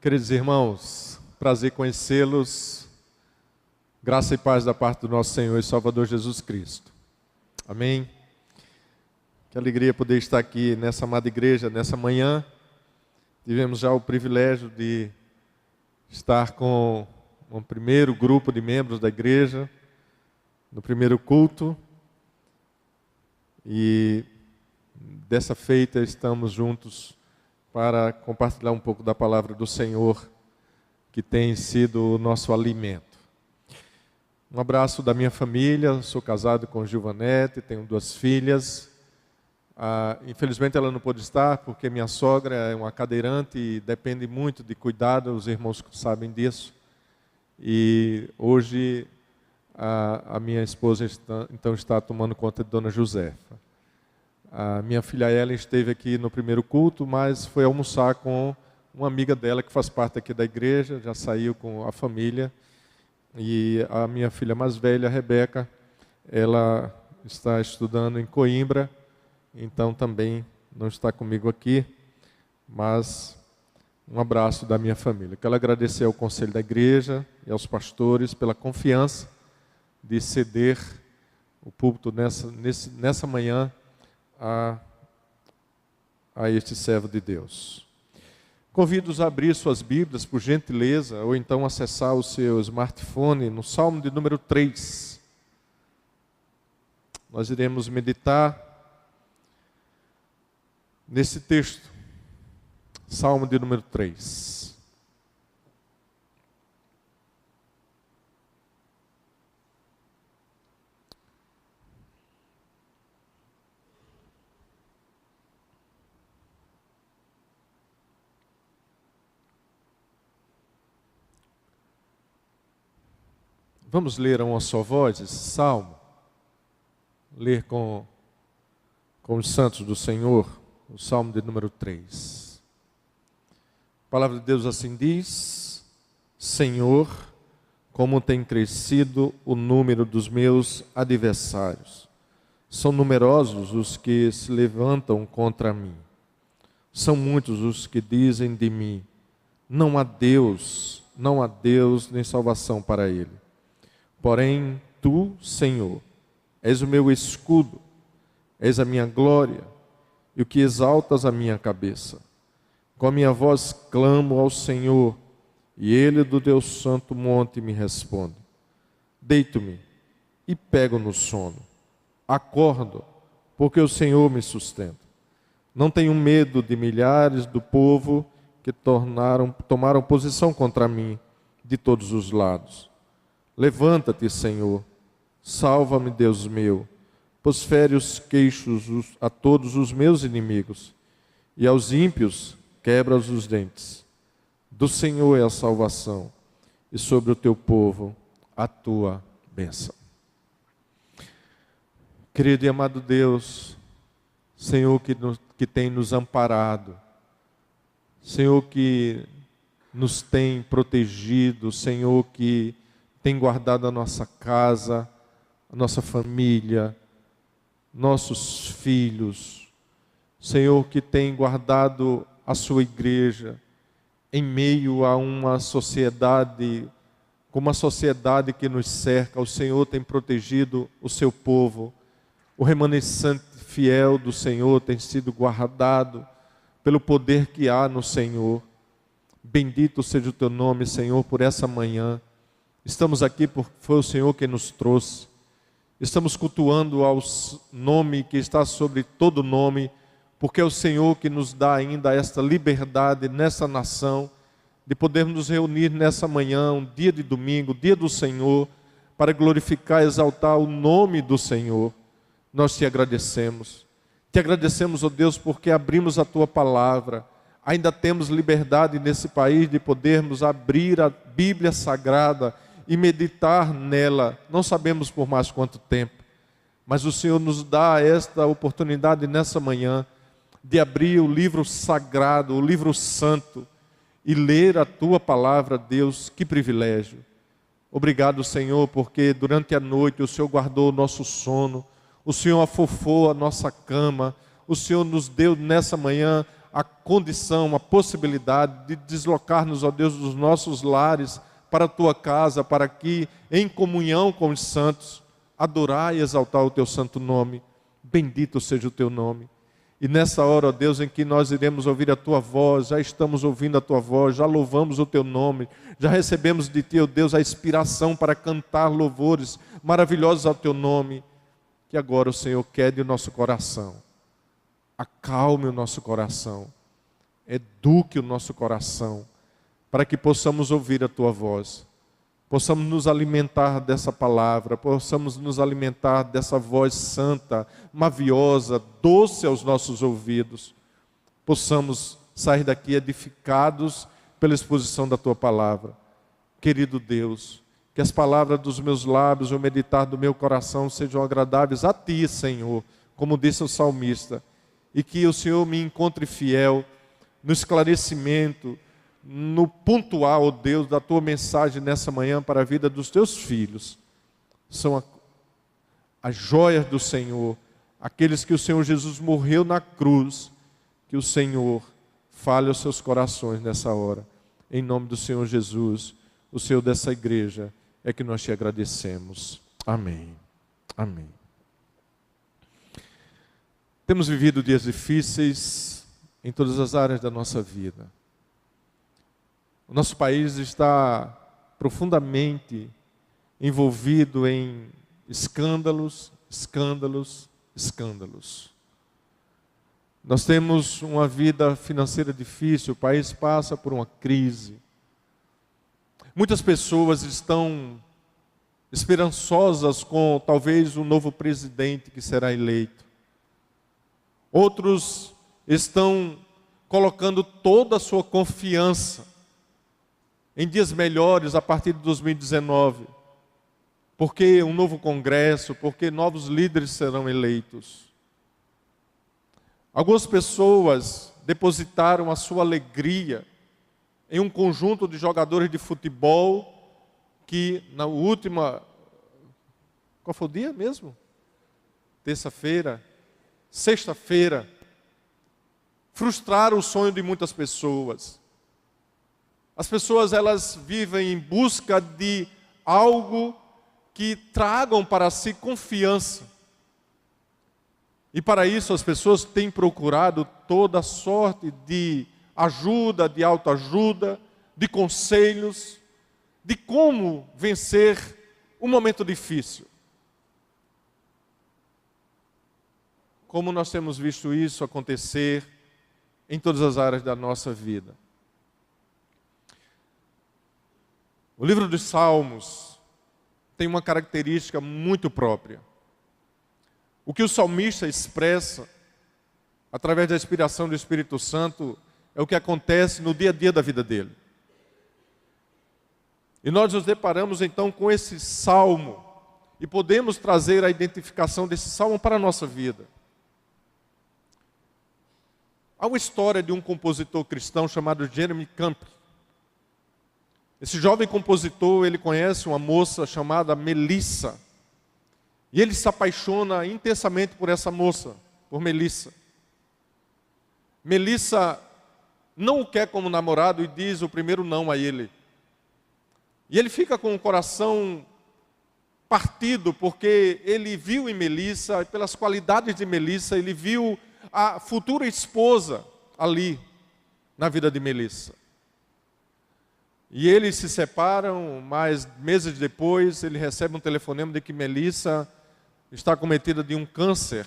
Queridos irmãos, prazer conhecê-los, graça e paz da parte do nosso Senhor e Salvador Jesus Cristo. Amém? Que alegria poder estar aqui nessa amada igreja, nessa manhã. Tivemos já o privilégio de estar com um primeiro grupo de membros da igreja, no primeiro culto. E dessa feita estamos juntos para compartilhar um pouco da palavra do Senhor, que tem sido o nosso alimento. Um abraço da minha família, sou casado com Gilvanete, tenho 2 filhas. Infelizmente ela não pôde estar, porque minha sogra é uma cadeirante e depende muito de cuidado, os irmãos sabem disso. E hoje a minha esposa está tomando conta de Dona Josefa. A minha filha Ellen esteve aqui no primeiro culto, mas foi almoçar com uma amiga dela que faz parte aqui da igreja, já saiu com a família. E a minha filha mais velha, a Rebeca, ela está estudando em Coimbra, então também não está comigo aqui, mas um abraço da minha família. Quero agradecer ao conselho da igreja e aos pastores pela confiança de ceder o púlpito nessa manhã a este servo de Deus. Convido-os a abrir suas Bíblias, por gentileza, ou então acessar o seu smartphone no Salmo de número 3. Nós iremos meditar nesse texto, Salmo de número 3. Vamos ler a uma só voz esse salmo, ler com os santos do Senhor, o salmo de número 3. A palavra de Deus assim diz: Senhor, como tem crescido o número dos meus adversários. São numerosos os que se levantam contra mim. São muitos os que dizem de mim: não há Deus nem salvação para ele. Porém, tu, Senhor, és o meu escudo, és a minha glória e o que exaltas a minha cabeça. Com a minha voz clamo ao Senhor, e Ele do teu santo monte me responde. Deito-me e pego no sono. Acordo, porque o Senhor me sustenta. Não tenho medo de milhares do povo que tomaram posição contra mim de todos os lados. Levanta-te, Senhor, salva-me, Deus meu, pois fere os queixos a todos os meus inimigos, e aos ímpios quebra os dentes. Do Senhor é a salvação, e sobre o teu povo a tua bênção. Querido e amado Deus, Senhor que tem nos amparado, Senhor que nos tem protegido, Senhor que tem guardado a nossa casa, a nossa família, nossos filhos. Senhor, que tem guardado a sua igreja em meio a uma sociedade, como a sociedade que nos cerca. O Senhor tem protegido o seu povo. O remanescente fiel do Senhor tem sido guardado pelo poder que há no Senhor. Bendito seja o teu nome, Senhor, por essa manhã. Estamos aqui porque foi o Senhor quem nos trouxe. Estamos cultuando ao nome que está sobre todo nome, porque é o Senhor que nos dá ainda esta liberdade nessa nação, de podermos nos reunir nessa manhã, um dia de domingo, dia do Senhor, para glorificar e exaltar o nome do Senhor. Nós te agradecemos. Te agradecemos, ó Deus, porque abrimos a tua palavra. Ainda temos liberdade nesse país de podermos abrir a Bíblia Sagrada e meditar nela, não sabemos por mais quanto tempo, mas o Senhor nos dá esta oportunidade nessa manhã, de abrir o livro sagrado, o livro santo, e ler a tua palavra, Deus. Que privilégio. Obrigado, Senhor, porque durante a noite o Senhor guardou o nosso sono, o Senhor afofou a nossa cama, o Senhor nos deu nessa manhã a condição, a possibilidade de deslocar-nos, ó Deus, dos nossos lares para a tua casa, para que, em comunhão com os santos, adorar e exaltar o teu santo nome. Bendito seja o teu nome. E nessa hora, ó Deus, em que nós iremos ouvir a tua voz, já estamos ouvindo a tua voz, já louvamos o teu nome, já recebemos de ti, ó Deus, a inspiração para cantar louvores maravilhosos ao teu nome, que agora o Senhor quede o nosso coração, acalme o nosso coração, eduque o nosso coração, para que possamos ouvir a tua voz, possamos nos alimentar dessa palavra, possamos nos alimentar dessa voz santa, maviosa, doce aos nossos ouvidos, possamos sair daqui edificados pela exposição da tua palavra. Querido Deus, que as palavras dos meus lábios, o meditar do meu coração sejam agradáveis a ti, Senhor, como disse o salmista, e que o Senhor me encontre fiel no esclarecimento, no pontual, ó Deus, da tua mensagem nessa manhã para a vida dos teus filhos. São as joias do Senhor, aqueles que o Senhor Jesus morreu na cruz, que o Senhor fale aos seus corações nessa hora. Em nome do Senhor Jesus, o Senhor dessa igreja, é que nós te agradecemos. Amém. Amém. Temos vivido dias difíceis em todas as áreas da nossa vida. O nosso país está profundamente envolvido em escândalos, escândalos, escândalos. Nós temos uma vida financeira difícil, o país passa por uma crise. Muitas pessoas estão esperançosas com talvez um novo presidente que será eleito. Outros estão colocando toda a sua confiança em dias melhores a partir de 2019, porque um novo congresso, porque novos líderes serão eleitos. Algumas pessoas depositaram a sua alegria em um conjunto de jogadores de futebol que na última, qual foi o dia mesmo? Terça-feira, sexta-feira, frustraram o sonho de muitas pessoas. As pessoas, elas vivem em busca de algo que tragam para si confiança. E para isso as pessoas têm procurado toda sorte de ajuda, de autoajuda, de conselhos, de como vencer um momento difícil. Como nós temos visto isso acontecer em todas as áreas da nossa vida. O livro dos Salmos tem uma característica muito própria. O que o salmista expressa, através da inspiração do Espírito Santo, é o que acontece no dia a dia da vida dele. E nós nos deparamos então com esse salmo, e podemos trazer a identificação desse salmo para a nossa vida. Há uma história de um compositor cristão chamado Jeremy Camp. Esse jovem compositor, ele conhece uma moça chamada Melissa. E ele se apaixona intensamente por essa moça, por Melissa. Melissa não o quer como namorado e diz o primeiro não a ele. E ele fica com o coração partido, porque ele viu em Melissa, pelas qualidades de Melissa, ele viu a futura esposa ali, na vida de Melissa. E eles se separam, mas meses depois ele recebe um telefonema de que Melissa está acometida de um câncer.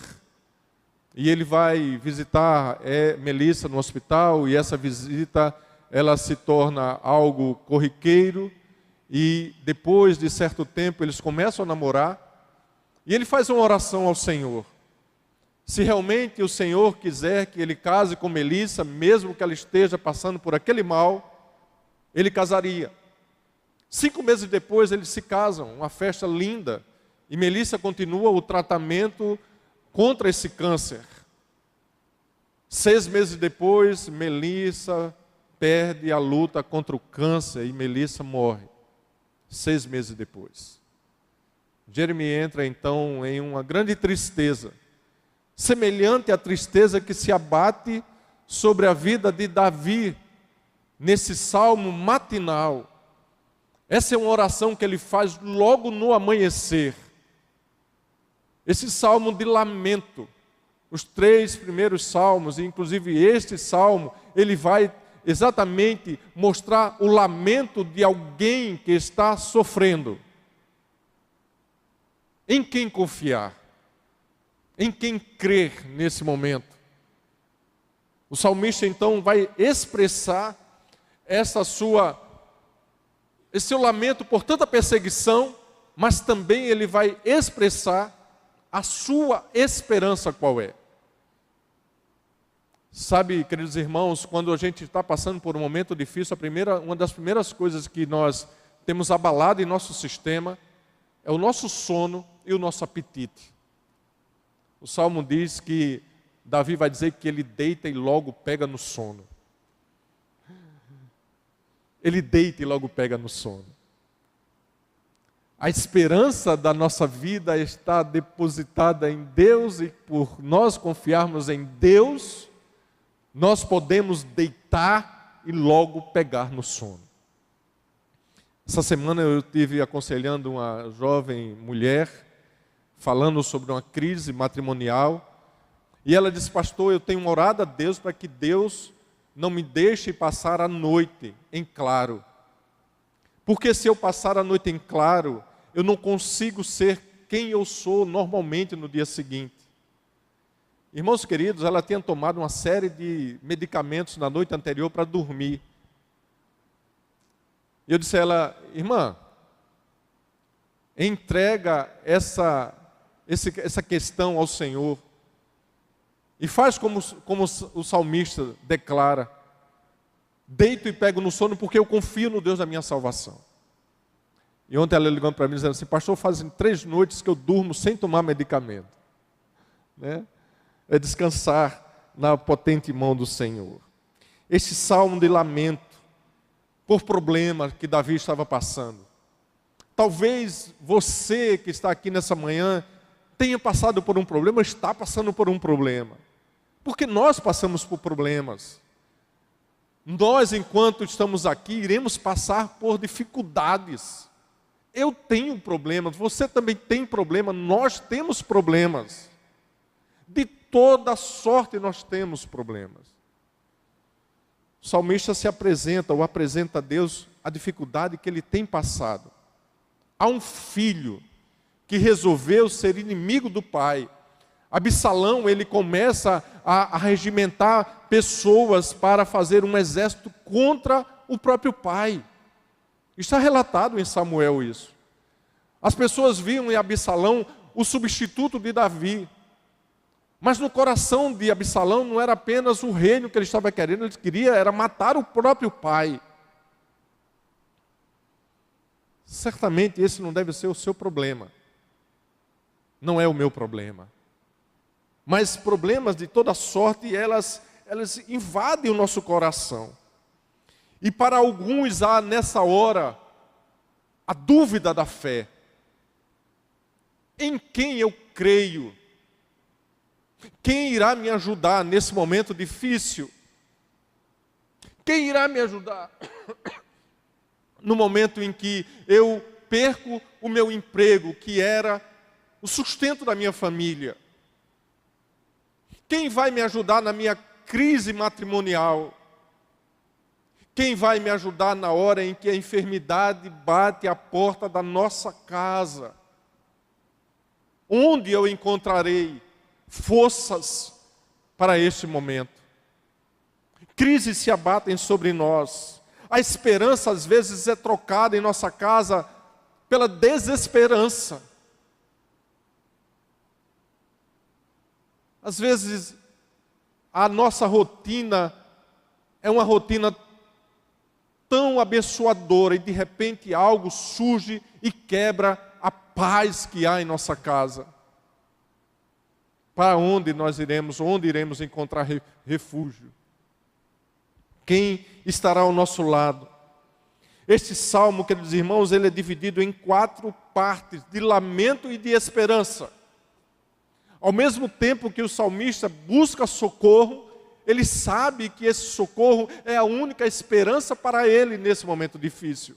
E ele vai visitar Melissa no hospital, e essa visita ela se torna algo corriqueiro. E depois de certo tempo eles começam a namorar. E ele faz uma oração ao Senhor. Se realmente o Senhor quiser que ele case com Melissa, mesmo que ela esteja passando por aquele mal, ele casaria. 5 meses depois eles se casam, uma festa linda. E Melissa continua o tratamento contra esse câncer. 6 meses depois, Melissa perde a luta contra o câncer e Melissa morre. 6 meses depois. Jeremy entra então em uma grande tristeza, semelhante à tristeza que se abate sobre a vida de Davi, nesse salmo matinal. Essa é uma oração que ele faz logo no amanhecer. Esse salmo de lamento, os 3 primeiros salmos, inclusive este salmo, ele vai exatamente mostrar o lamento de alguém que está sofrendo. Em quem confiar? Em quem crer nesse momento? O salmista então vai expressar esse seu lamento por tanta perseguição, mas também ele vai expressar a sua esperança qual é. Sabe, queridos irmãos, quando a gente está passando por um momento difícil, uma das primeiras coisas que nós temos abalado em nosso sistema é o nosso sono e o nosso apetite. O Salmo diz que Davi vai dizer que ele deita e logo pega no sono. Ele deita e logo pega no sono. A esperança da nossa vida está depositada em Deus, e por nós confiarmos em Deus, nós podemos deitar e logo pegar no sono. Essa semana eu estive aconselhando uma jovem mulher, falando sobre uma crise matrimonial, e ela disse: pastor, eu tenho orado a Deus para que Deus não me deixe passar a noite em claro. Porque se eu passar a noite em claro, eu não consigo ser quem eu sou normalmente no dia seguinte. Irmãos queridos, ela tinha tomado uma série de medicamentos na noite anterior para dormir. E eu disse a ela: irmã, entrega essa questão ao Senhor. E faz como o salmista declara: deito e pego no sono porque eu confio no Deus da minha salvação. E ontem ela ligou para mim dizendo assim: pastor, fazem 3 noites que eu durmo sem tomar medicamento. Né? É descansar na potente mão do Senhor. Este salmo de lamento por problemas que Davi estava passando. Talvez você que está aqui nessa manhã tenha passado por um problema, está passando por um problema. Porque nós passamos por problemas. Nós, enquanto estamos aqui, iremos passar por dificuldades. Eu tenho problemas, você também tem problema, nós temos problemas. De toda sorte nós temos problemas. O salmista se apresenta, ou apresenta a Deus a dificuldade que ele tem passado. Há um filho que resolveu ser inimigo do pai. Absalão, ele começa a regimentar pessoas para fazer um exército contra o próprio pai. Está relatado em Samuel isso. As pessoas viam em Absalão o substituto de Davi. Mas no coração de Absalão não era apenas o reino que ele estava querendo, ele queria era matar o próprio pai. Certamente esse não deve ser o seu problema. Não é o meu problema. Mas problemas de toda sorte, elas invadem o nosso coração. E para alguns há nessa hora a dúvida da fé. Em quem eu creio? Quem irá me ajudar nesse momento difícil? Quem irá me ajudar no momento em que eu perco o meu emprego, que era o sustento da minha família? Quem vai me ajudar na minha crise matrimonial? Quem vai me ajudar na hora em que a enfermidade bate à porta da nossa casa? Onde eu encontrarei forças para este momento? Crises se abatem sobre nós. A esperança às vezes é trocada em nossa casa pela desesperança. Às vezes a nossa rotina é uma rotina tão abençoadora e de repente algo surge e quebra a paz que há em nossa casa. Para onde nós iremos? Onde iremos encontrar refúgio? Quem estará ao nosso lado? Este salmo, queridos irmãos, ele é dividido em 4 partes, de lamento e de esperança. Ao mesmo tempo que o salmista busca socorro, Ele sabe que esse socorro é a única esperança para ele nesse momento difícil.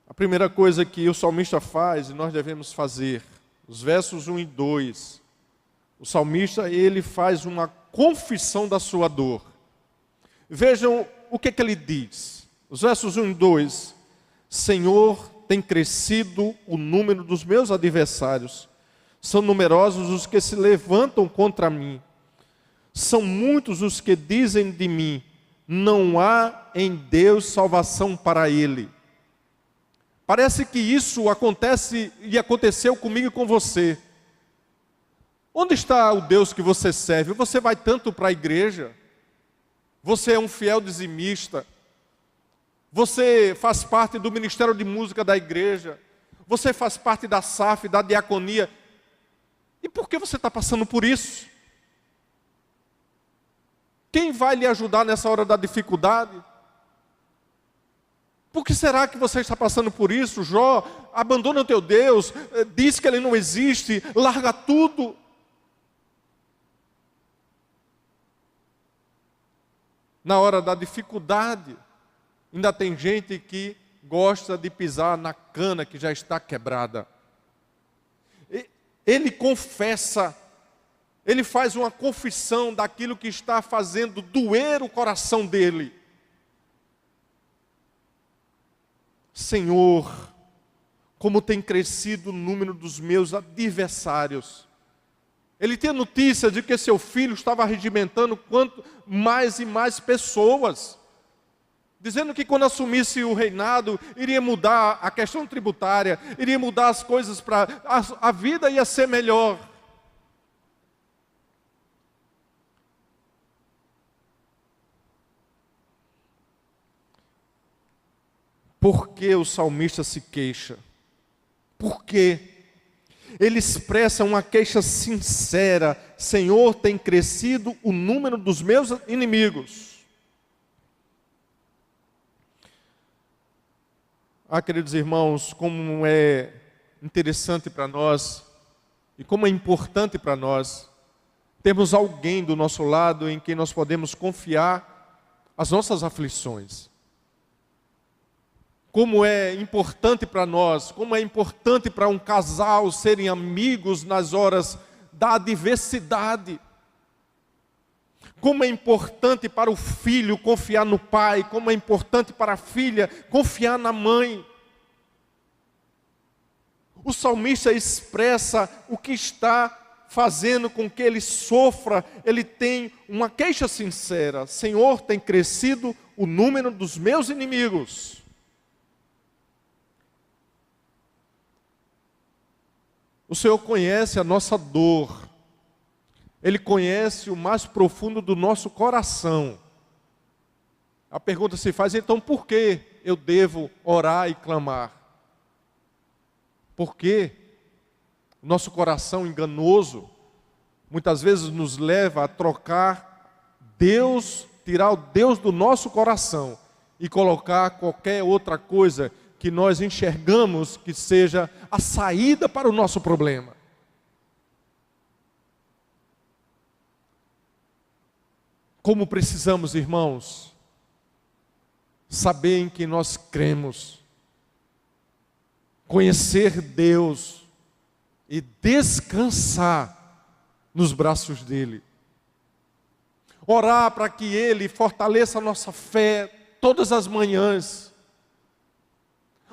A primeira coisa que o salmista faz, e nós devemos fazer, os versos 1 e 2, o salmista, ele faz uma confissão da sua dor. Vejam o que ele diz. Os versos 1 e 2, Senhor, tem crescido o número dos meus adversários. São numerosos os que se levantam contra mim. São muitos os que dizem de mim, não há em Deus salvação para ele. Parece que isso acontece e aconteceu comigo e com você. Onde está o Deus que você serve? Você vai tanto para a igreja? Você é um fiel dizimista? Você faz parte do Ministério de Música da igreja? Você faz parte da SAF, da diaconia? E por que você está passando por isso? Quem vai lhe ajudar nessa hora da dificuldade? Por que será que você está passando por isso? Jó, abandona o teu Deus, diz que ele não existe, larga tudo. Na hora da dificuldade, ainda tem gente que gosta de pisar na cana que já está quebrada. Ele confessa, ele faz uma confissão daquilo que está fazendo doer o coração dele. Senhor, como tem crescido o número dos meus adversários. Ele tem a notícia de que seu filho estava regimentando quanto mais e mais pessoas, dizendo que quando assumisse o reinado, iria mudar a questão tributária, iria mudar as coisas para a vida ia ser melhor. Por que o salmista se queixa? Por quê? Ele expressa uma queixa sincera. Senhor, tem crescido o número dos meus inimigos. Queridos irmãos, como é interessante para nós e como é importante para nós termos alguém do nosso lado em quem nós podemos confiar as nossas aflições. Como é importante para nós, como é importante para um casal serem amigos nas horas da adversidade. Como é importante para o filho confiar no pai, como é importante para a filha confiar na mãe. O salmista expressa o que está fazendo com que ele sofra, ele tem uma queixa sincera. Senhor, tem crescido o número dos meus inimigos. O Senhor conhece a nossa dor. Ele conhece o mais profundo do nosso coração. A pergunta se faz, então, por que eu devo orar e clamar? Porque o nosso coração enganoso muitas vezes nos leva a trocar Deus, tirar o Deus do nosso coração e colocar qualquer outra coisa que nós enxergamos que seja a saída para o nosso problema. Como precisamos, irmãos, saber em que nós cremos, conhecer Deus e descansar nos braços dEle. Orar para que Ele fortaleça a nossa fé todas as manhãs.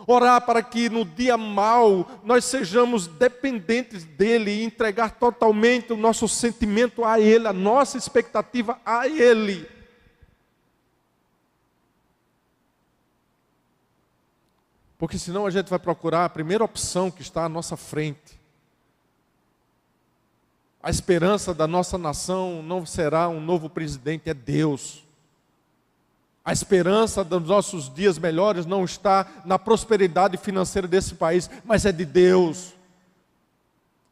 Orar para que no dia mau nós sejamos dependentes dEle e entregar totalmente o nosso sentimento a Ele, a nossa expectativa a Ele. Porque senão a gente vai procurar a primeira opção que está à nossa frente. A esperança da nossa nação não será um novo presidente, é Deus. A esperança dos nossos dias melhores não está na prosperidade financeira desse país, mas é de Deus.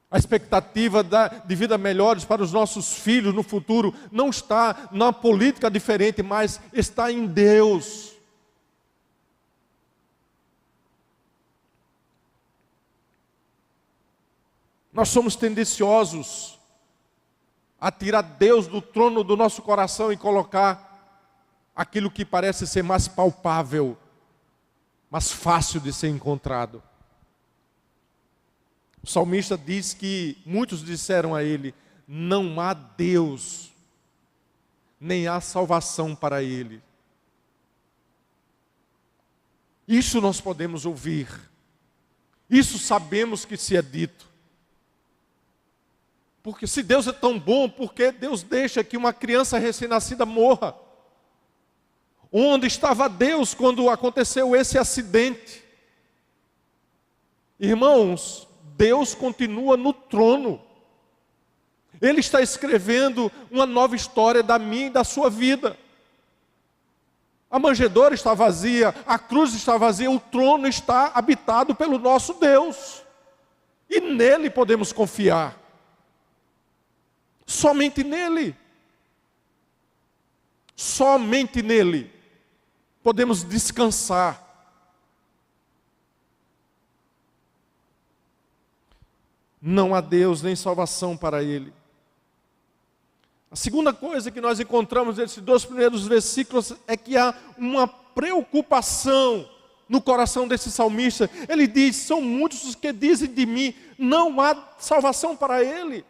A expectativa de vida melhores para os nossos filhos no futuro não está na política diferente, mas está em Deus. Nós somos tendenciosos a tirar Deus do trono do nosso coração e colocar aquilo que parece ser mais palpável, mais fácil de ser encontrado. O salmista diz que muitos disseram a ele: não há Deus, nem há salvação para ele. Isso nós podemos ouvir, isso sabemos que se é dito. Porque se Deus é tão bom, por que Deus deixa que uma criança recém-nascida morra? Onde estava Deus quando aconteceu esse acidente? Irmãos, Deus continua no trono. Ele está escrevendo uma nova história da minha e da sua vida. A manjedoura está vazia, a cruz está vazia, o trono está habitado pelo nosso Deus. E nele podemos confiar. Somente nele. Somente nele podemos descansar. Não há Deus nem salvação para ele. A segunda coisa que nós encontramos nesses 2 primeiros versículos é que há uma preocupação no coração desse salmista. Ele diz: são muitos os que dizem de mim, não há salvação para ele.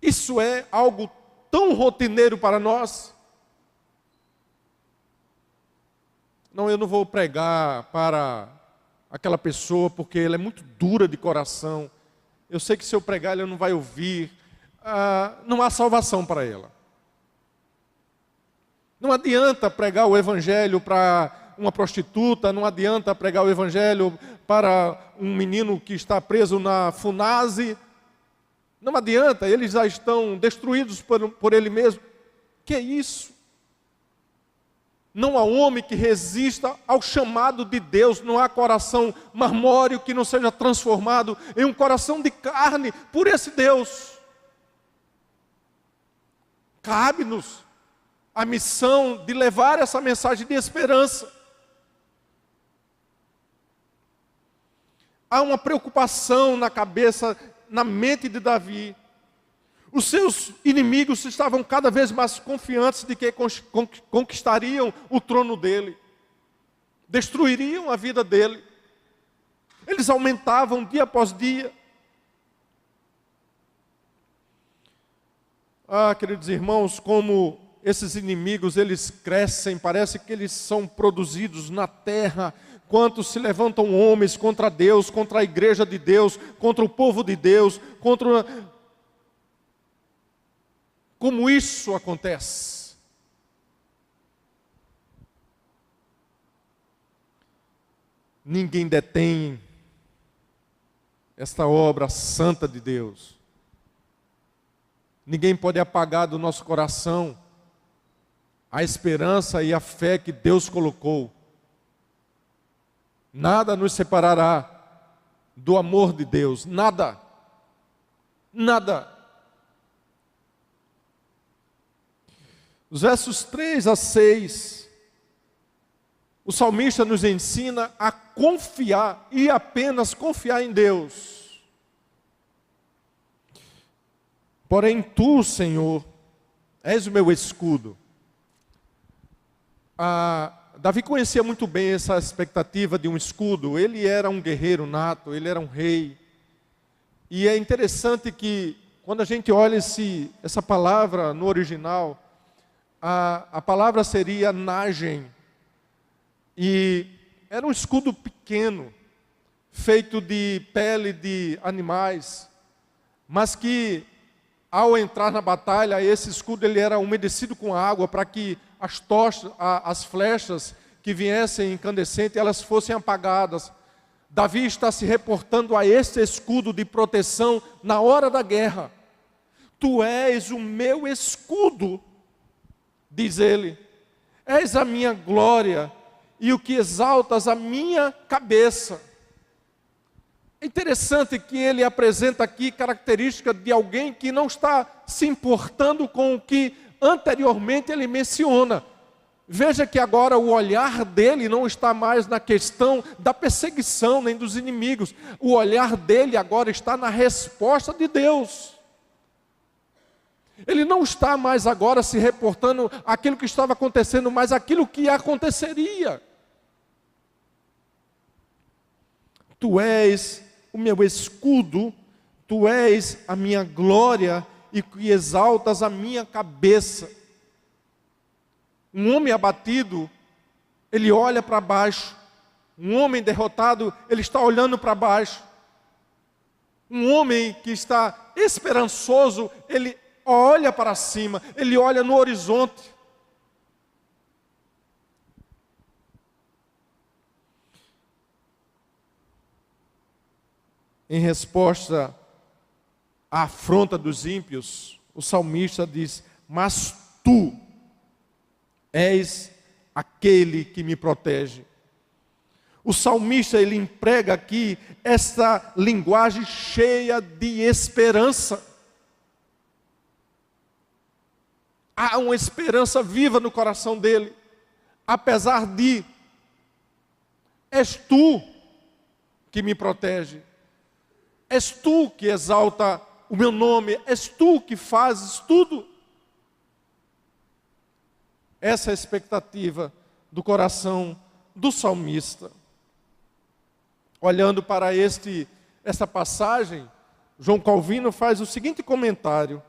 Isso é algo tão rotineiro para nós. Não, eu não vou pregar para aquela pessoa porque ela é muito dura de coração. Eu sei que se eu pregar ela não vai ouvir. Não há salvação para ela. Não adianta pregar o evangelho para uma prostituta, não adianta pregar o evangelho para um menino que está preso na Funase. Não adianta, eles já estão destruídos por ele mesmo. Que é isso? Não há homem que resista ao chamado de Deus, não há coração marmóreo que não seja transformado em um coração de carne por esse Deus. Cabe-nos a missão de levar essa mensagem de esperança. Há uma preocupação na cabeça, na mente de Davi. Os seus inimigos estavam cada vez mais confiantes de que conquistariam o trono dele, destruiriam a vida dele. Eles aumentavam dia após dia. Queridos irmãos, como esses inimigos, eles crescem, parece que eles são produzidos na terra. Quantos se levantam homens contra Deus, contra a igreja de Deus, contra o povo de Deus, Como isso acontece? Ninguém detém esta obra santa de Deus. Ninguém pode apagar do nosso coração a esperança e a fé que Deus colocou. Nada nos separará do amor de Deus, nada, nada. Os versos 3 a 6, o salmista nos ensina a confiar e apenas confiar em Deus. Porém tu, Senhor, és o meu escudo. Davi conhecia muito bem essa expectativa de um escudo. Ele era um guerreiro nato, ele era um rei. E é interessante que quando a gente olha essa palavra no original, a palavra seria nagem. E era um escudo pequeno, feito de pele de animais, mas que ao entrar na batalha, esse escudo ele era umedecido com água para que as tochas, as flechas que viessem incandescentes, elas fossem apagadas. Davi está se reportando a esse escudo de proteção na hora da guerra. Tu és o meu escudo, diz ele, és a minha glória e o que exaltas a minha cabeça. É interessante que ele apresenta aqui característica de alguém que não está se importando com o que anteriormente ele menciona. Veja que agora o olhar dele não está mais na questão da perseguição, nem dos inimigos. O olhar dele agora está na resposta de Deus. Ele não está mais agora se reportando aquilo que estava acontecendo, mas aquilo que aconteceria. Tu és o meu escudo, tu és a minha glória e que exaltas a minha cabeça. Um homem abatido, ele olha para baixo. Um homem derrotado, ele está olhando para baixo. Um homem que está esperançoso, ele olha para cima, ele olha no horizonte. Em resposta à afronta dos ímpios, o salmista diz: mas tu és aquele que me protege. O salmista, ele emprega aqui essa linguagem cheia de esperança. Há uma esperança viva no coração dele, apesar de: és tu que me protege, és tu que exalta o meu nome, és tu que fazes tudo. Essa é a expectativa do coração do salmista. Olhando para esta passagem, João Calvino faz o seguinte comentário: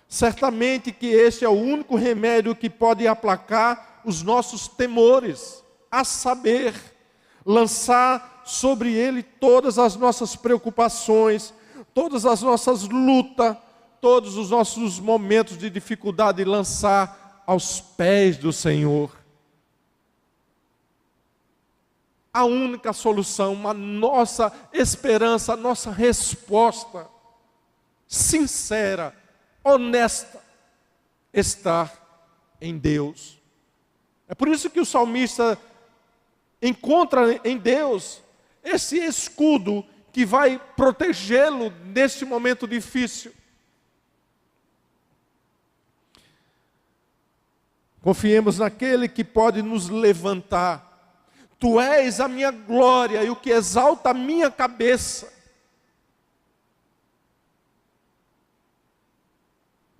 certamente que este é o único remédio que pode aplacar os nossos temores, a saber, lançar sobre ele todas as nossas preocupações, todas as nossas lutas, todos os nossos momentos de dificuldade, e lançar aos pés do Senhor. A única solução, a nossa esperança, a nossa resposta sincera, honesta, está em Deus. É por isso que o salmista encontra em Deus esse escudo que vai protegê-lo neste momento difícil. Confiemos naquele que pode nos levantar. Tu és a minha glória e o que exalta a minha cabeça.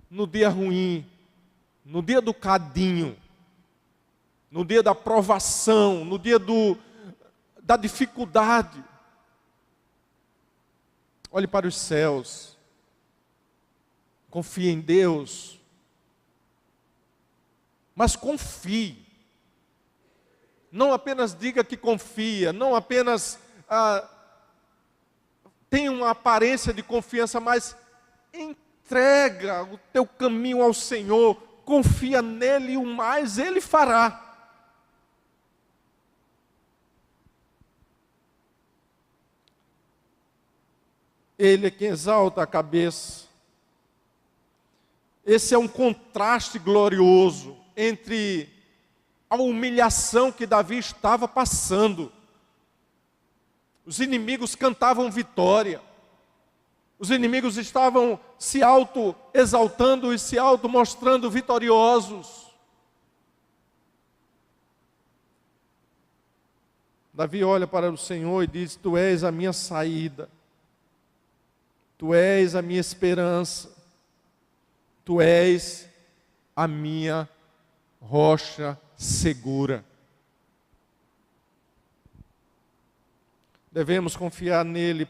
No dia ruim, no dia do cadinho, no dia da provação, no dia da dificuldade, olhe para os céus, confie em Deus, mas confie. Não apenas diga que confia, não apenas tenha uma aparência de confiança, mas entrega o teu caminho ao Senhor, confia nele e o mais Ele fará. Ele é quem exalta a cabeça. Esse é um contraste glorioso entre a humilhação que Davi estava passando. Os inimigos cantavam vitória. Os inimigos estavam se auto-exaltando e se auto-mostrando vitoriosos. Davi olha para o Senhor e diz: tu és a minha saída. Tu és a minha esperança. Tu és a minha rocha segura. Devemos confiar nele,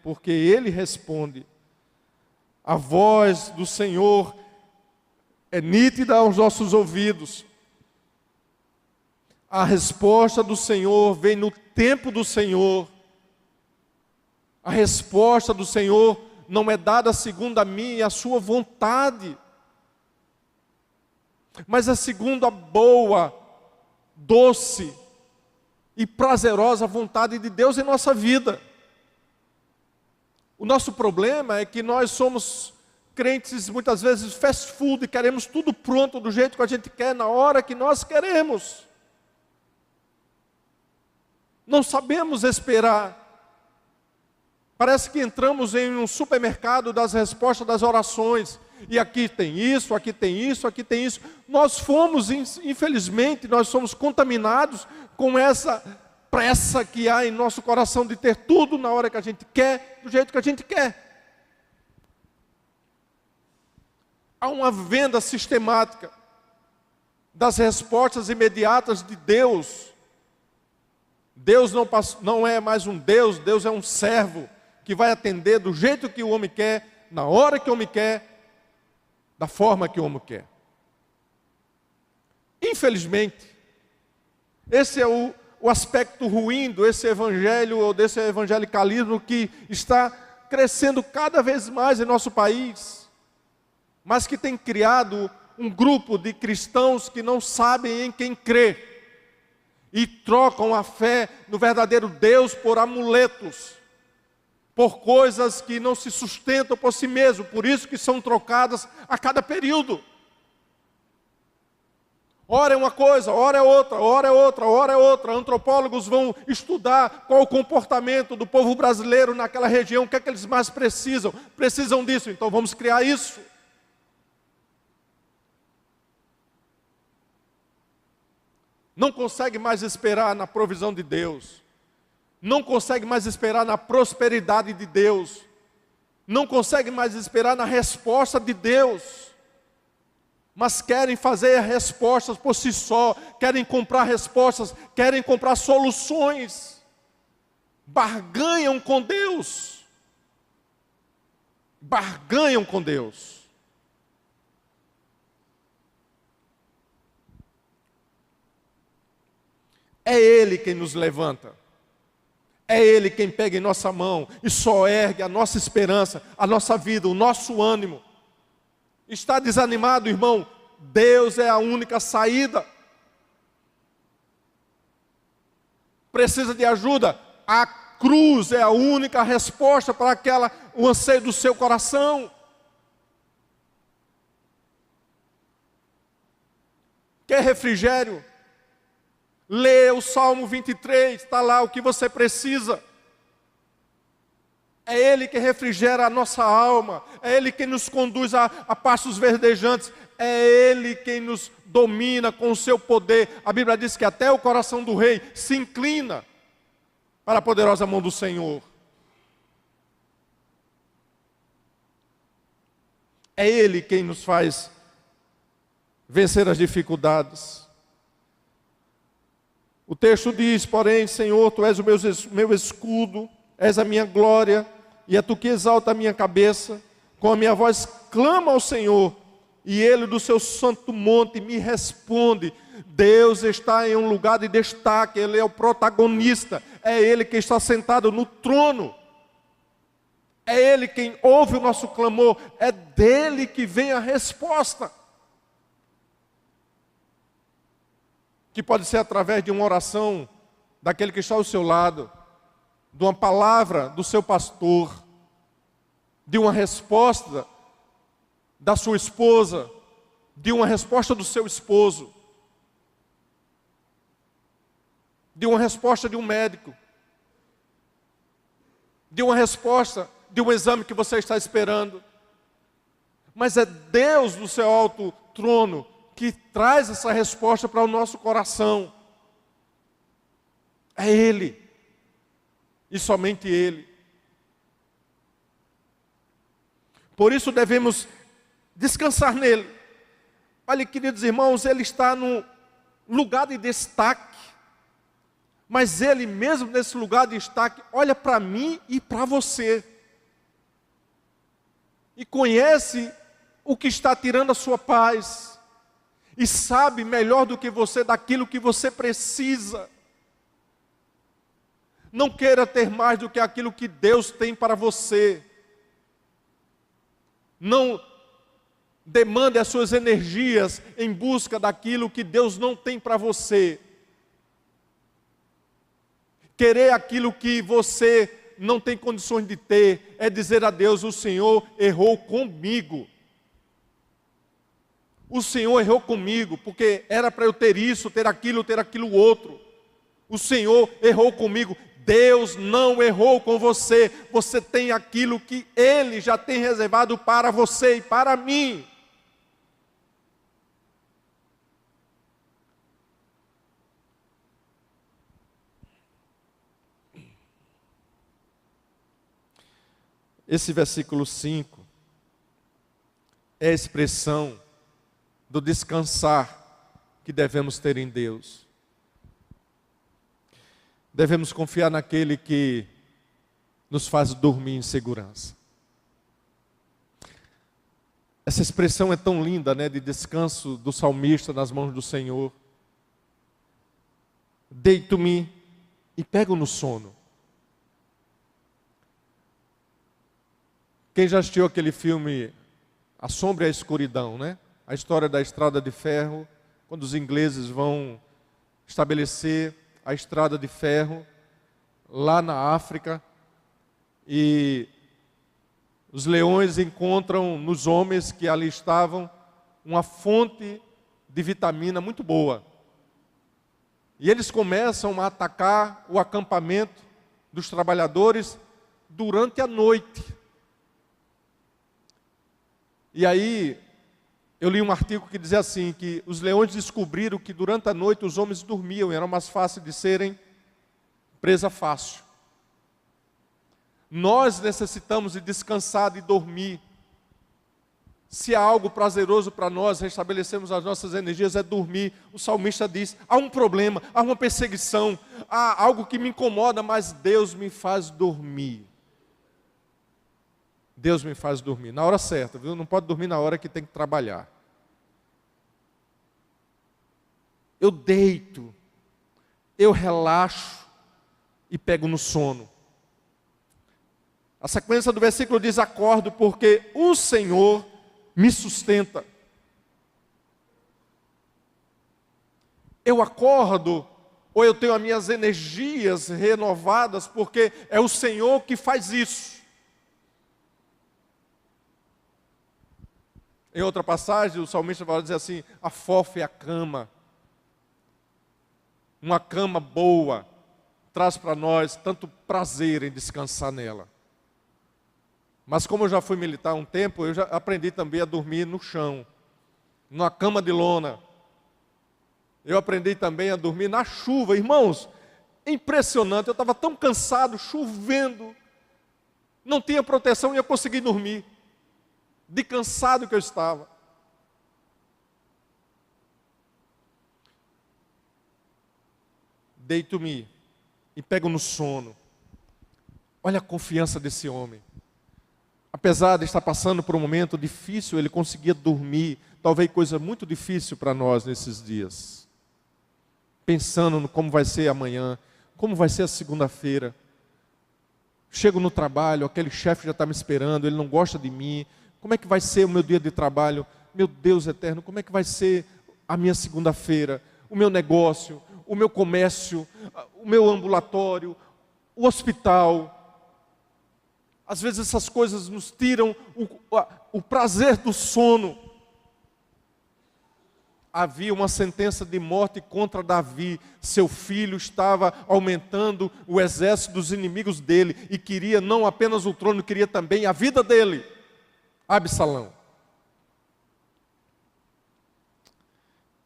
porque ele responde. A voz do Senhor é nítida aos nossos ouvidos. A resposta do Senhor vem no tempo do Senhor. A resposta do Senhor não é dada segundo a minha e a sua vontade, mas é segundo a boa, doce e prazerosa vontade de Deus em nossa vida. O nosso problema é que nós somos crentes muitas vezes fast food, e queremos tudo pronto do jeito que a gente quer, na hora que nós queremos. Não sabemos esperar. Parece que entramos em um supermercado das respostas das orações, e aqui tem isso, aqui tem isso, aqui tem isso. Nós fomos, infelizmente, nós somos contaminados com essa pressa que há em nosso coração de ter tudo na hora que a gente quer, do jeito que a gente quer. Há uma venda sistemática das respostas imediatas de Deus. Deus não é mais um Deus, Deus é um servo que vai atender do jeito que o homem quer, na hora que o homem quer, da forma que o homem quer. Infelizmente, esse é o aspecto ruim desse evangelho, ou desse evangelicalismo que está crescendo cada vez mais em nosso país, mas que tem criado um grupo de cristãos que não sabem em quem crer, e trocam a fé no verdadeiro Deus por amuletos, por coisas que não se sustentam por si mesmo, por isso que são trocadas a cada período. Ora é uma coisa, ora é outra, ora é outra, ora é outra. Antropólogos vão estudar qual o comportamento do povo brasileiro naquela região, o que é que eles mais precisam. Precisam disso, então vamos criar isso. Não consegue mais esperar na provisão de Deus. Não consegue mais esperar na prosperidade de Deus. Não consegue mais esperar na resposta de Deus. Mas querem fazer respostas por si só, querem comprar respostas, querem comprar soluções, barganham com Deus, barganham com Deus. É Ele quem nos levanta, é Ele quem pega em nossa mão e só ergue a nossa esperança, a nossa vida, o nosso ânimo. Está desanimado, irmão? Deus é a única saída. Precisa de ajuda? A cruz é a única resposta para o anseio do seu coração. Quer refrigério? Lê o Salmo 23, está lá o que você precisa. É Ele que refrigera a nossa alma, é Ele quem nos conduz a pastos verdejantes, é Ele quem nos domina com o seu poder. A Bíblia diz que até o coração do rei se inclina para a poderosa mão do Senhor. É Ele quem nos faz vencer as dificuldades. O texto diz, porém, Senhor, Tu és o meu escudo, és a minha glória, e é Tu que exalta a minha cabeça. Com a minha voz clamo ao Senhor, e Ele do seu santo monte me responde. Deus está em um lugar de destaque, Ele é o protagonista, é Ele que está sentado no trono. É Ele quem ouve o nosso clamor, é dele que vem a resposta. Que pode ser através de uma oração daquele que está ao seu lado, de uma palavra do seu pastor, de uma resposta da sua esposa, de uma resposta do seu esposo, de uma resposta de um médico, de uma resposta de um exame que você está esperando. Mas é Deus do seu alto trono que traz essa resposta para o nosso coração. É Ele, e somente Ele. Por isso devemos descansar nele. Olha, queridos irmãos, Ele está no lugar de destaque, mas Ele mesmo nesse lugar de destaque olha para mim e para você, e conhece o que está tirando a sua paz, e sabe melhor do que você daquilo que você precisa. Não queira ter mais do que aquilo que Deus tem para você. Não demande as suas energias em busca daquilo que Deus não tem para você. Querer aquilo que você não tem condições de ter é dizer a Deus: o Senhor errou comigo. O Senhor errou comigo, porque era para eu ter isso, ter aquilo outro. O Senhor errou comigo. Deus não errou com você. Você tem aquilo que Ele já tem reservado para você e para mim. Esse versículo 5 é a expressão do descansar que devemos ter em Deus. Devemos confiar naquele que nos faz dormir em segurança. Essa expressão é tão linda, né, de descanso do salmista nas mãos do Senhor. Deito-me e pego no sono. Quem já assistiu aquele filme A Sombra e a Escuridão, né? A história da estrada de ferro, quando os ingleses vão estabelecer a estrada de ferro lá na África, e os leões encontram nos homens que ali estavam uma fonte de vitamina muito boa. E eles começam a atacar o acampamento dos trabalhadores durante a noite. E aí, eu li um artigo que dizia assim, que os leões descobriram que durante a noite os homens dormiam, e era mais fácil de serem presa fácil. Nós necessitamos de descansar, de dormir. Se há algo prazeroso para nós, restabelecemos as nossas energias, é dormir. O salmista diz, há um problema, há uma perseguição, há algo que me incomoda, mas Deus me faz dormir. Deus me faz dormir, na hora certa, viu? Não pode dormir na hora que tem que trabalhar. Eu deito, eu relaxo e pego no sono. A sequência do versículo diz, acordo porque o Senhor me sustenta. Eu acordo, ou eu tenho as minhas energias renovadas, porque é o Senhor que faz isso. Em outra passagem, o salmista vai dizer assim, afofe a cama. Uma cama boa traz para nós tanto prazer em descansar nela. Mas como eu já fui militar há um tempo, eu já aprendi também a dormir no chão, numa cama de lona. Eu aprendi também a dormir na chuva. Irmãos, é impressionante, eu estava tão cansado, chovendo, não tinha proteção e eu consegui dormir, de cansado que eu estava. Deito-me e pego no sono. Olha a confiança desse homem. Apesar de estar passando por um momento difícil, ele conseguia dormir. Talvez coisa muito difícil para nós nesses dias. Pensando no como vai ser amanhã, como vai ser a segunda-feira. Chego no trabalho, aquele chefe já está me esperando, ele não gosta de mim. Como é que vai ser o meu dia de trabalho? Meu Deus eterno, como é que vai ser a minha segunda-feira? O meu negócio, o meu comércio, o meu ambulatório, o hospital. Às vezes essas coisas nos tiram o prazer do sono. Havia uma sentença de morte contra Davi. Seu filho estava aumentando o exército dos inimigos dele e queria não apenas o trono, queria também a vida dele. Absalão.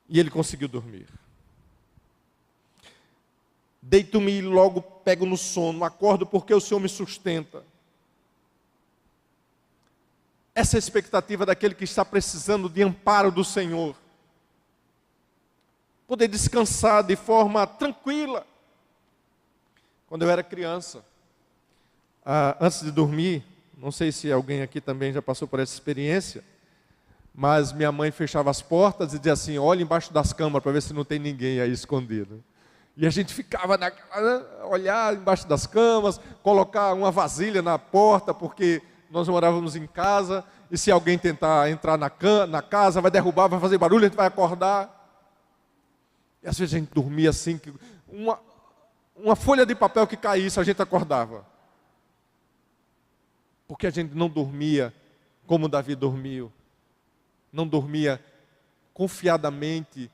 E ele conseguiu dormir. Deito-me e logo pego no sono, acordo porque o Senhor me sustenta. Essa é a expectativa daquele que está precisando de amparo do Senhor. Poder descansar de forma tranquila. Quando eu era criança, antes de dormir, não sei se alguém aqui também já passou por essa experiência, mas minha mãe fechava as portas e dizia assim, olha embaixo das camas para ver se não tem ninguém aí escondido. E a gente ficava olhar embaixo das camas, colocar uma vasilha na porta, porque nós morávamos em casa, e se alguém tentar entrar na casa, vai derrubar, vai fazer barulho, a gente vai acordar. E às vezes a gente dormia assim, que uma folha de papel que caísse, a gente acordava. Porque a gente não dormia como Davi dormiu. Não dormia confiadamente,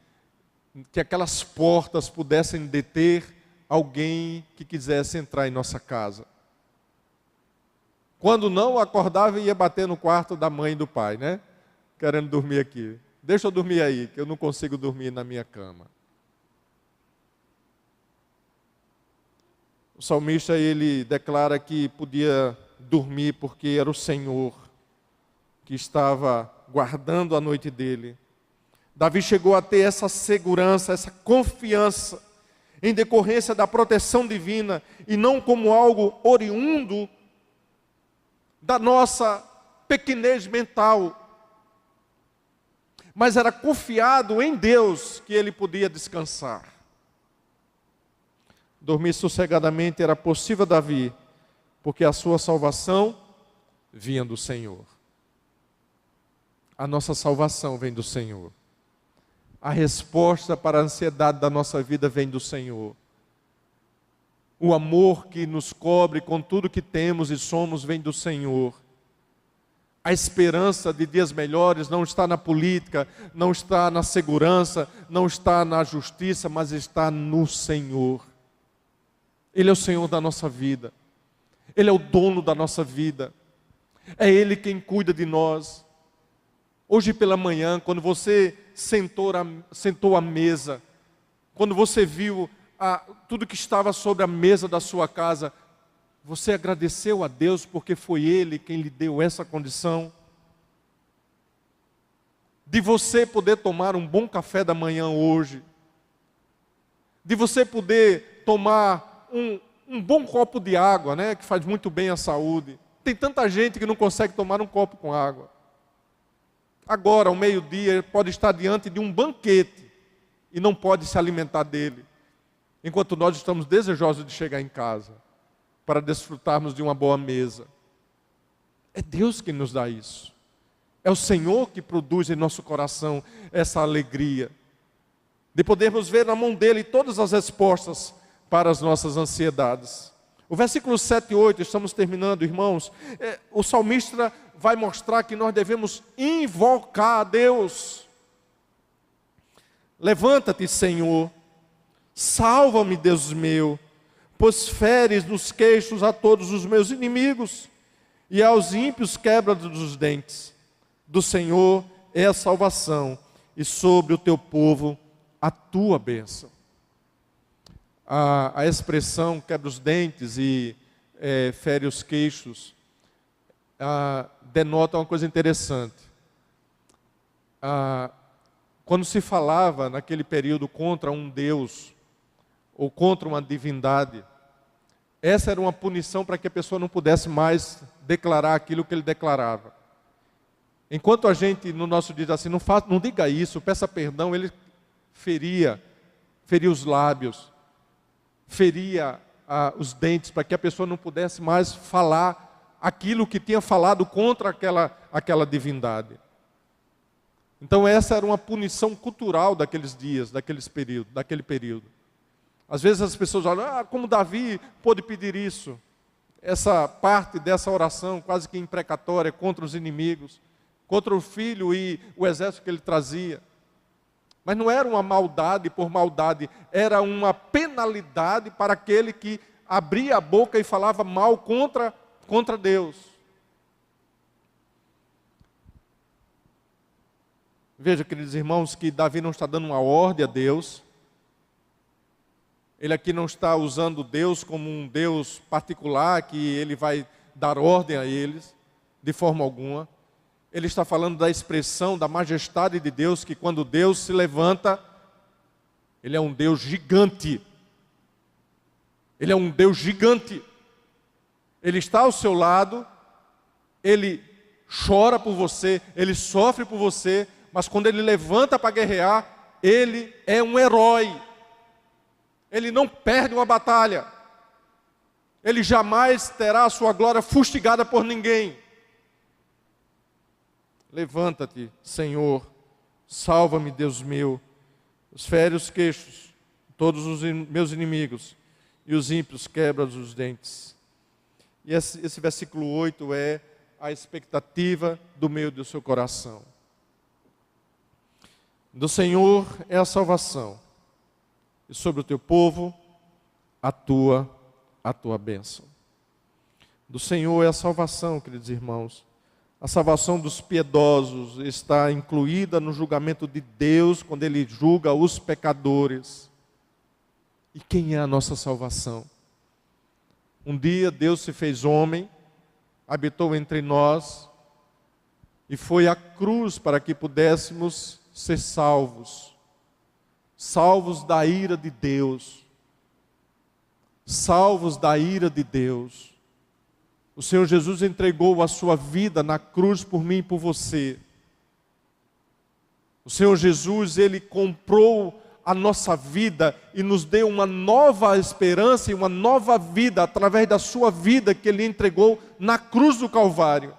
que aquelas portas pudessem deter alguém que quisesse entrar em nossa casa. Quando não, acordava e ia bater no quarto da mãe e do pai, né? Querendo dormir aqui. Deixa eu dormir aí, que eu não consigo dormir na minha cama. O salmista, ele declara que podia dormir porque era o Senhor que estava guardando a noite dele. Davi chegou a ter essa segurança, essa confiança, em decorrência da proteção divina, e não como algo oriundo da nossa pequenez mental, mas era confiado em Deus que ele podia descansar. Dormir sossegadamente era possível a Davi, porque a sua salvação vinha do Senhor. A nossa salvação vem do Senhor. A resposta para a ansiedade da nossa vida vem do Senhor. O amor que nos cobre com tudo que temos e somos vem do Senhor. A esperança de dias melhores não está na política, não está na segurança, não está na justiça, mas está no Senhor. Ele é o Senhor da nossa vida. Ele é o dono da nossa vida. É Ele quem cuida de nós. Hoje pela manhã, quando você sentou à mesa, quando você viu tudo que estava sobre a mesa da sua casa, você agradeceu a Deus porque foi Ele quem lhe deu essa condição? De você poder tomar um bom café da manhã hoje, de você poder tomar um bom copo de água, né, que faz muito bem à saúde. Tem tanta gente que não consegue tomar um copo com água. Agora, ao meio-dia, pode estar diante de um banquete e não pode se alimentar dele, enquanto nós estamos desejosos de chegar em casa para desfrutarmos de uma boa mesa. É Deus que nos dá isso. É o Senhor que produz em nosso coração essa alegria de podermos ver na mão dele todas as respostas para as nossas ansiedades. O versículo 7 e 8, estamos terminando, irmãos. O salmista vai mostrar que nós devemos invocar a Deus. Levanta-te, Senhor, salva-me, Deus meu, pois feres nos queixos a todos os meus inimigos, e aos ímpios quebra dos dentes. Do Senhor é a salvação, e sobre o teu povo a tua bênção. A expressão quebra os dentes e fere os queixos denota uma coisa interessante. Quando se falava naquele período contra um Deus ou contra uma divindade, essa era uma punição para que a pessoa não pudesse mais declarar aquilo que ele declarava. Enquanto a gente no nosso dia diz assim, não diga isso, peça perdão, ele feria os lábios, feria os dentes, para que a pessoa não pudesse mais falar aquilo que tinha falado contra aquela divindade. Então essa era uma punição cultural daqueles dias, daquele período. Às vezes as pessoas olham, como Davi pôde pedir isso? Essa parte dessa oração quase que imprecatória contra os inimigos, contra o filho e o exército que ele trazia. Mas não era uma maldade por maldade, era uma penalidade para aquele que abria a boca e falava mal contra Deus. Veja, queridos irmãos, que Davi não está dando uma ordem a Deus. Ele aqui não está usando Deus como um Deus particular, que ele vai dar ordem a eles, de forma alguma. Ele está falando da expressão, da majestade de Deus, que quando Deus se levanta, Ele é um Deus gigante. Ele é um Deus gigante. Ele está ao seu lado, Ele chora por você, Ele sofre por você, mas quando Ele levanta para guerrear, Ele é um herói. Ele não perde uma batalha. Ele jamais terá a sua glória fustigada por ninguém. Levanta-te, Senhor, salva-me, Deus meu, fere os queixos, todos os meus inimigos, e os ímpios quebra os dentes. E esse versículo 8 é a expectativa do meio do seu coração. Do Senhor é a salvação, e sobre o teu povo a tua bênção. Do Senhor é a salvação, queridos irmãos. A salvação dos piedosos está incluída no julgamento de Deus, quando Ele julga os pecadores. E quem é a nossa salvação? Um dia Deus se fez homem, habitou entre nós, e foi à cruz para que pudéssemos ser salvos. Salvos da ira de Deus. Salvos da ira de Deus. O Senhor Jesus entregou a sua vida na cruz por mim e por você. O Senhor Jesus, Ele comprou a nossa vida e nos deu uma nova esperança e uma nova vida através da sua vida que Ele entregou na cruz do Calvário.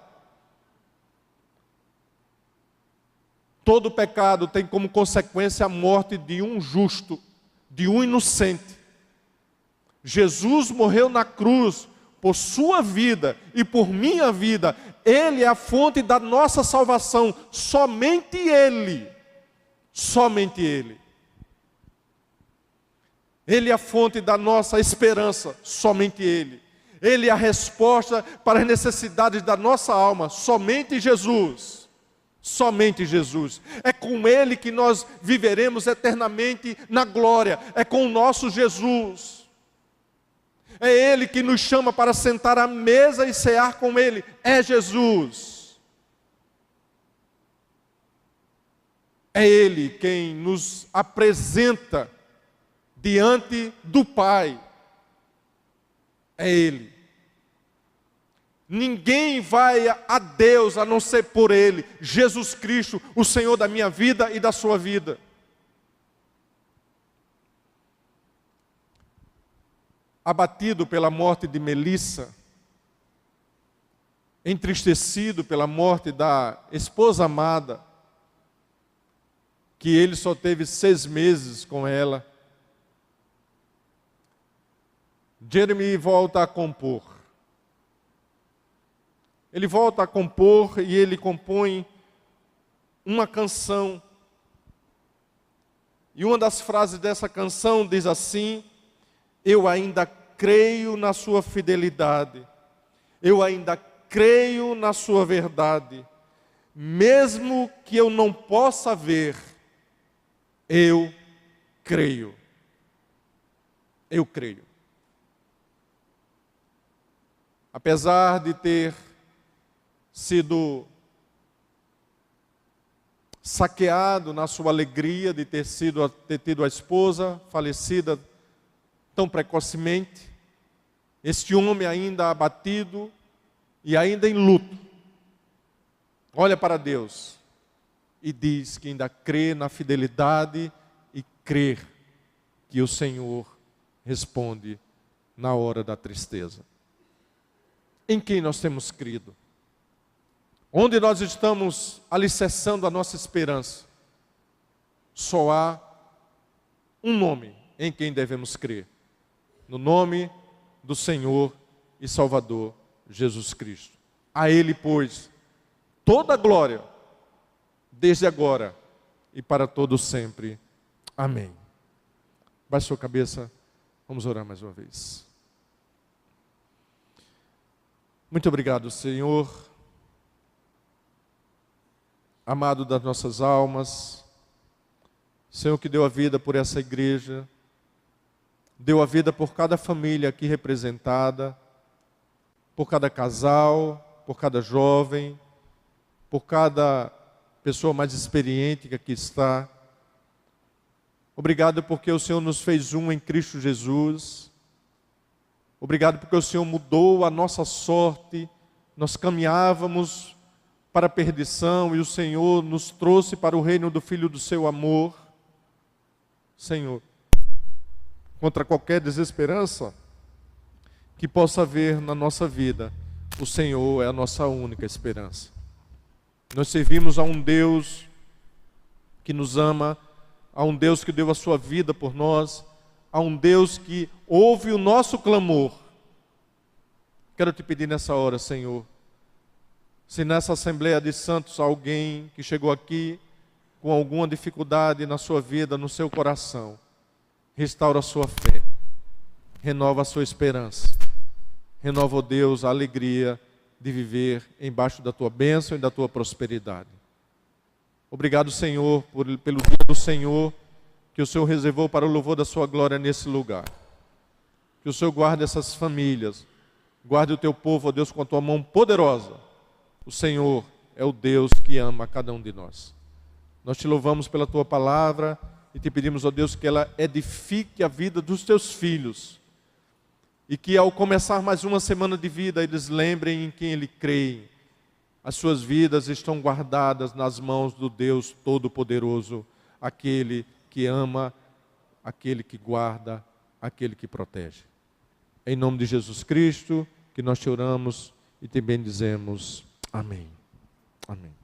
Todo pecado tem como consequência a morte de um justo, de um inocente. Jesus morreu na cruz por sua vida e por minha vida. Ele é a fonte da nossa salvação. Somente Ele. Somente Ele. Ele é a fonte da nossa esperança. Somente Ele. Ele é a resposta para as necessidades da nossa alma. Somente Jesus. Somente Jesus. É com Ele que nós viveremos eternamente na glória. É com o nosso Jesus. É Ele que nos chama para sentar à mesa e cear com Ele. É Jesus. É Ele quem nos apresenta diante do Pai. É Ele. Ninguém vai a Deus a não ser por Ele. Jesus Cristo, o Senhor da minha vida e da sua vida. Abatido pela morte de Melissa, entristecido pela morte da esposa amada, que ele só teve 6 meses com ela, Jeremy volta a compor. Ele volta a compor e ele compõe uma canção. E uma das frases dessa canção diz assim: eu ainda creio na sua fidelidade, eu ainda creio na sua verdade, mesmo que eu não possa ver, eu creio. Eu creio. Apesar de ter sido saqueado na sua alegria de ter tido a esposa falecida tão precocemente, este homem ainda abatido e ainda em luto, olha para Deus e diz que ainda crê na fidelidade e crê que o Senhor responde na hora da tristeza. Em quem nós temos crido? Onde nós estamos alicerçando a nossa esperança? Só há um nome em quem devemos crer. No nome do Senhor e Salvador Jesus Cristo. A Ele, pois, toda a glória, desde agora e para todo sempre. Amém. Baixe sua cabeça, vamos orar mais uma vez. Muito obrigado, Senhor, amado das nossas almas, Senhor que deu a vida por essa igreja, deu a vida por cada família aqui representada, por cada casal, por cada jovem, por cada pessoa mais experiente que aqui está. Obrigado porque o Senhor nos fez um em Cristo Jesus. Obrigado porque o Senhor mudou a nossa sorte. Nós caminhávamos para a perdição e o Senhor nos trouxe para o reino do Filho do seu amor. Senhor, contra qualquer desesperança que possa haver na nossa vida, o Senhor é a nossa única esperança. Nós servimos a um Deus que nos ama, a um Deus que deu a sua vida por nós, a um Deus que ouve o nosso clamor. Quero te pedir nessa hora, Senhor, se nessa Assembleia de Santos há alguém que chegou aqui com alguma dificuldade na sua vida, no seu coração, restaura a sua fé. renova a sua esperança. Renova, ó Deus, a alegria de viver embaixo da tua bênção e da tua prosperidade. Obrigado, Senhor, pelo dia do Senhor, que o Senhor reservou para o louvor da sua glória nesse lugar. Que o Senhor guarde essas famílias, guarde o teu povo, ó Deus, com a tua mão poderosa. O Senhor é o Deus que ama cada um de nós. Nós te louvamos pela tua palavra e te pedimos, ó Deus, que ela edifique a vida dos teus filhos. E que ao começar mais uma semana de vida, eles lembrem em quem eles creem. As suas vidas estão guardadas nas mãos do Deus Todo-Poderoso, aquele que ama, aquele que guarda, aquele que protege. Em nome de Jesus Cristo, que nós te oramos e te bendizemos. Amém. Amém.